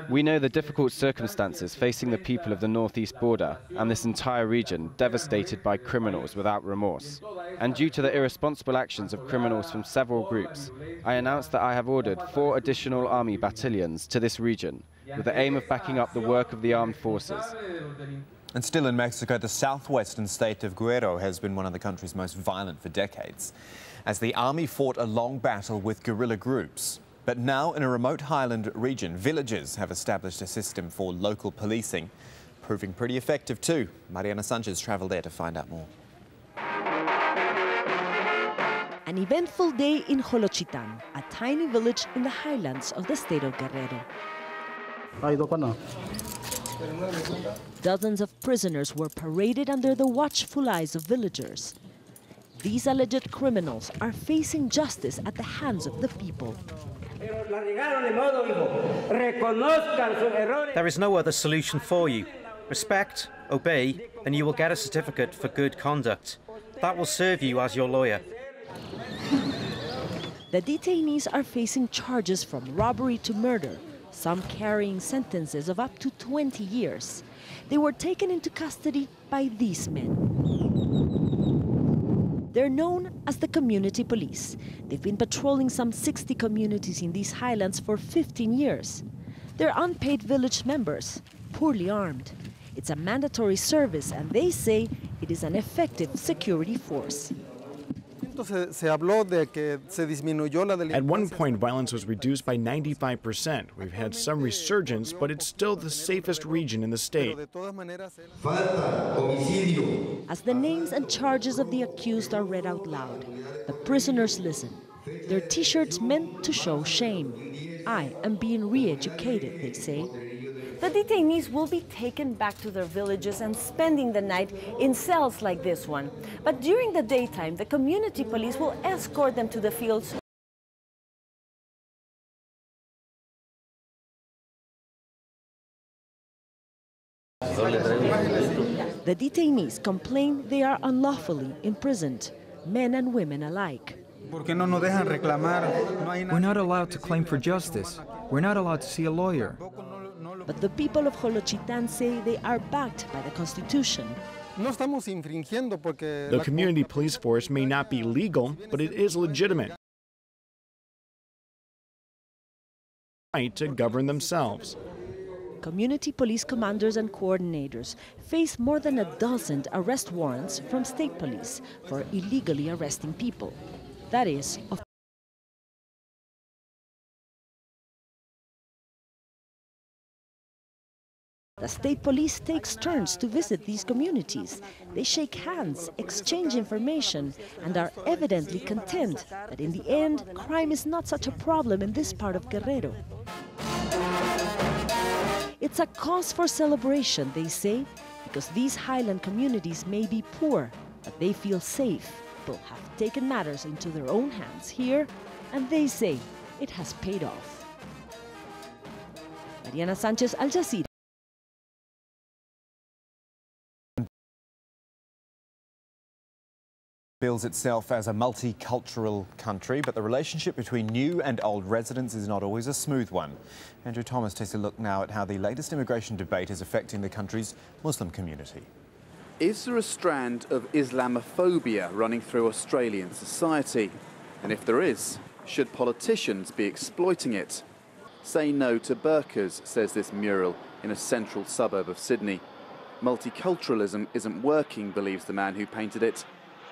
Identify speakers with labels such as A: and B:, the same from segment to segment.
A: We know the difficult circumstances facing the people of the northeast border and this entire region devastated by criminals without remorse. And due to the irresponsible actions of criminals from several groups, I announced that I have ordered 4 additional army battalions to this region with the aim of backing up the work of the armed forces.
B: And still in Mexico, the southwestern state of Guerrero has been one of the country's most violent for decades, as the army fought a long battle with guerrilla groups. But now, in a remote highland region, villagers have established a system for local policing, proving pretty effective too. Mariana Sanchez travelled there to find out more.
C: An eventful day in Jolochitan, a tiny village in the highlands of the state of Guerrero. Dozens of prisoners were paraded under the watchful eyes of villagers. These alleged criminals are facing justice at the hands of the people.
D: There is no other solution for you. Respect, obey, and you will get a certificate for good conduct. That will serve you as your lawyer.
C: The detainees are facing charges from robbery to murder, some carrying sentences of up to 20 years. They were taken into custody by these men. They're known as the community police. They've been patrolling some 60 communities in these highlands for 15 years. They're unpaid village members, poorly armed. It's a mandatory service, and they say it is an effective security force.
E: At one point, violence was reduced by 95%. We've had some resurgence, but it's still the safest region in the state.
C: As the names and charges of the accused are read out loud, the prisoners listen. Their T-shirts meant to show shame. I am being re-educated, they say. The detainees will be taken back to their villages and spending the night in cells like this one. But during the daytime, the community police will escort them to the fields. The detainees complain they are unlawfully imprisoned, men and women alike.
F: We're not allowed to claim for justice. We're not allowed to see a lawyer.
C: But the people of Jolochitan say they are backed by the Constitution.
E: The community police force may not be legal, but it is legitimate. Right to govern themselves.
C: Community police commanders and coordinators face more than a dozen arrest warrants from state police for illegally arresting people. That is, the state police takes turns to visit these communities. They shake hands, exchange information, and are evidently content that in the end, crime is not such a problem in this part of Guerrero. It's a cause for celebration, they say, because these highland communities may be poor, but they feel safe. People have taken matters into their own hands here, and they say it has paid off. Mariana Sanchez, AlJazeera.
B: Bills itself as a multicultural country, but the relationship between new and old residents is not always a smooth one. Andrew Thomas takes a look now at how the latest immigration debate is affecting the country's Muslim community.
G: Is there a strand of Islamophobia running through Australian society? And if there is, should politicians be exploiting it? Say no to burqas, says this mural in a central suburb of Sydney. Multiculturalism isn't working, believes the man who painted it.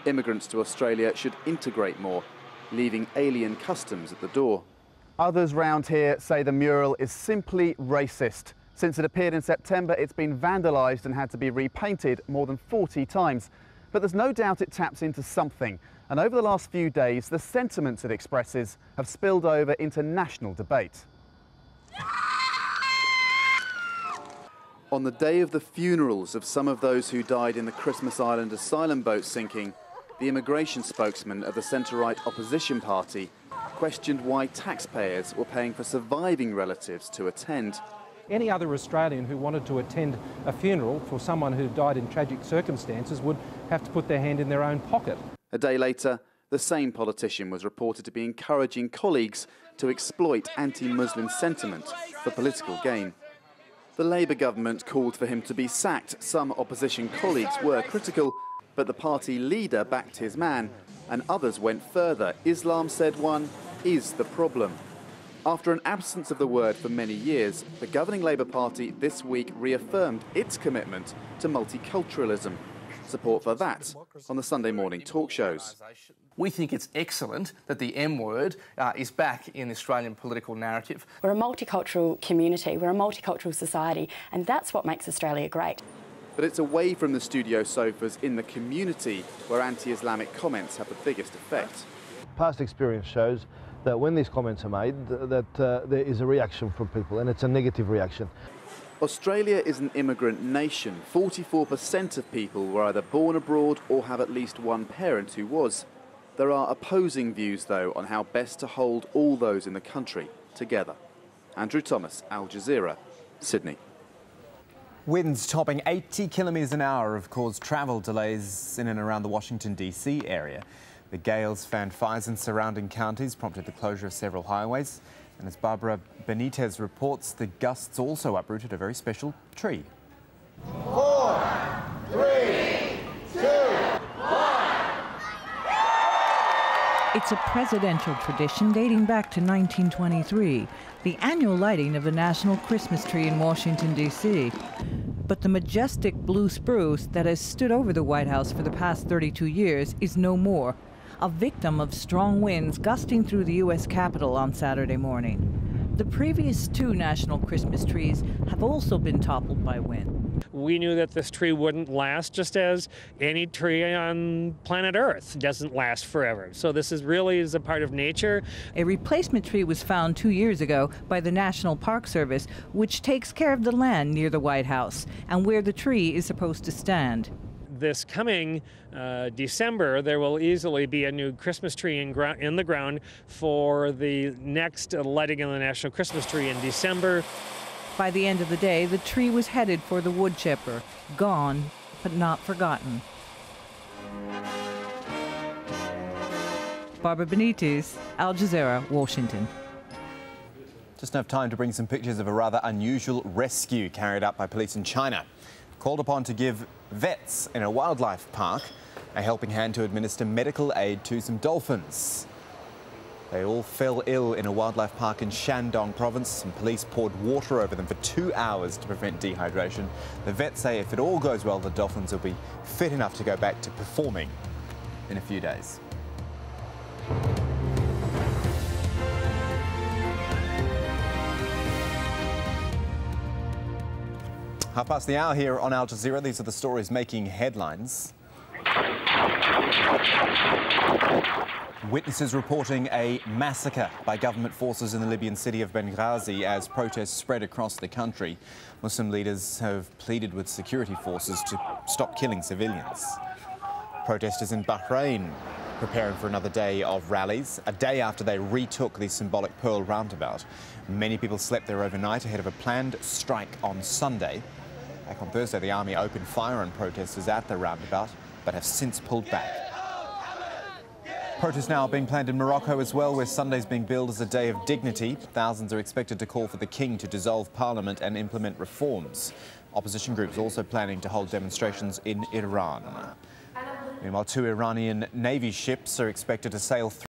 G: Immigrants to Australia should integrate more, leaving alien customs at the door. Others round here say the mural is simply racist. Since it appeared in September, it's been vandalised and had to be repainted more than 40 times. But there's no doubt it taps into something. And over the last few days, the sentiments it expresses have spilled over into national debate. On the day of the funerals of some of those who died in the Christmas Island asylum boat sinking, the immigration spokesman of the centre-right opposition party questioned why taxpayers were paying for surviving relatives to attend.
H: Any other Australian who wanted to attend a funeral for someone who died in tragic circumstances would have to put their hand in their own pocket.
G: A day later, The same politician was reported to be encouraging colleagues to exploit anti-Muslim sentiment for political gain. The Labour government called for him to be sacked. Some opposition colleagues were critical, but the party leader backed his man, and others went further. Islam, said one, is the problem. After an absence of the word for many years, the governing Labour Party this week reaffirmed its commitment to multiculturalism. Support for that on the Sunday morning talk shows.
I: We think it's excellent that the M word is back in the Australian political narrative.
J: We're a multicultural community, we're a multicultural society, and that's what makes Australia great.
G: But it's away from the studio sofas in the community where anti-Islamic comments have the biggest effect.
K: Past experience shows that when these comments are made, that there is a reaction from people, and it's a negative reaction.
G: Australia is an immigrant nation. 44% of people were either born abroad or have at least one parent who was. There are opposing views, though, on how best to hold all those in the country together. Andrew Thomas, AlJazeera, Sydney.
B: Winds topping 80 kilometres an hour have caused travel delays in and around the Washington, D.C. area. The gales fanned fires in surrounding counties, prompted the closure of several highways. And as Barbara Benitez reports, the gusts also uprooted a very special tree.
L: 4, 3, 2, 1.
M: It's a presidential tradition dating back to 1923, the annual lighting of the national Christmas tree in Washington, D.C. But the majestic blue spruce that has stood over the White House for the past 32 years is no more, a victim of strong winds gusting through the U.S. Capitol on Saturday morning. The previous two national Christmas trees have also been toppled by wind.
N: We knew that this tree wouldn't last, just as any tree on planet Earth doesn't last forever. So this really is a part of nature.
M: A replacement tree was found 2 years ago by the National Park Service, which takes care of the land near the White House and where the tree is supposed to stand.
N: This coming December, there will easily be a new Christmas tree in the ground for the next lighting of the National Christmas Tree in December.
M: By the end of the day, the tree was headed for the wood chipper, gone but not forgotten. Barbara Benitez, AlJazeera, Washington.
B: Just enough time to bring some pictures of a rather unusual rescue carried out by police in China. Called upon to give vets in a wildlife park a helping hand to administer medical aid to some dolphins. They all fell ill in a wildlife park in Shandong province, and police poured water over them for 2 hours to prevent dehydration. The vets say if it all goes well, the dolphins will be fit enough to go back to performing in a few days. Half past the hour here on Al Jazeera. These are the stories making headlines. Witnesses reporting a massacre by government forces in the Libyan city of Benghazi as protests spread across the country. Muslim leaders have pleaded with security forces to stop killing civilians. Protesters in Bahrain preparing for another day of rallies, a day after they retook the symbolic Pearl roundabout. Many people slept there overnight ahead of a planned strike on Sunday. Back on Thursday, the army opened fire on protesters at the roundabout, but have since pulled back. Protests now being planned in Morocco as well, where Sunday's being billed as a day of dignity. Thousands are expected to call for the king to dissolve parliament and implement reforms. Opposition groups also planning to hold demonstrations in Iran. Meanwhile, 2 Iranian Navy ships are expected to sail through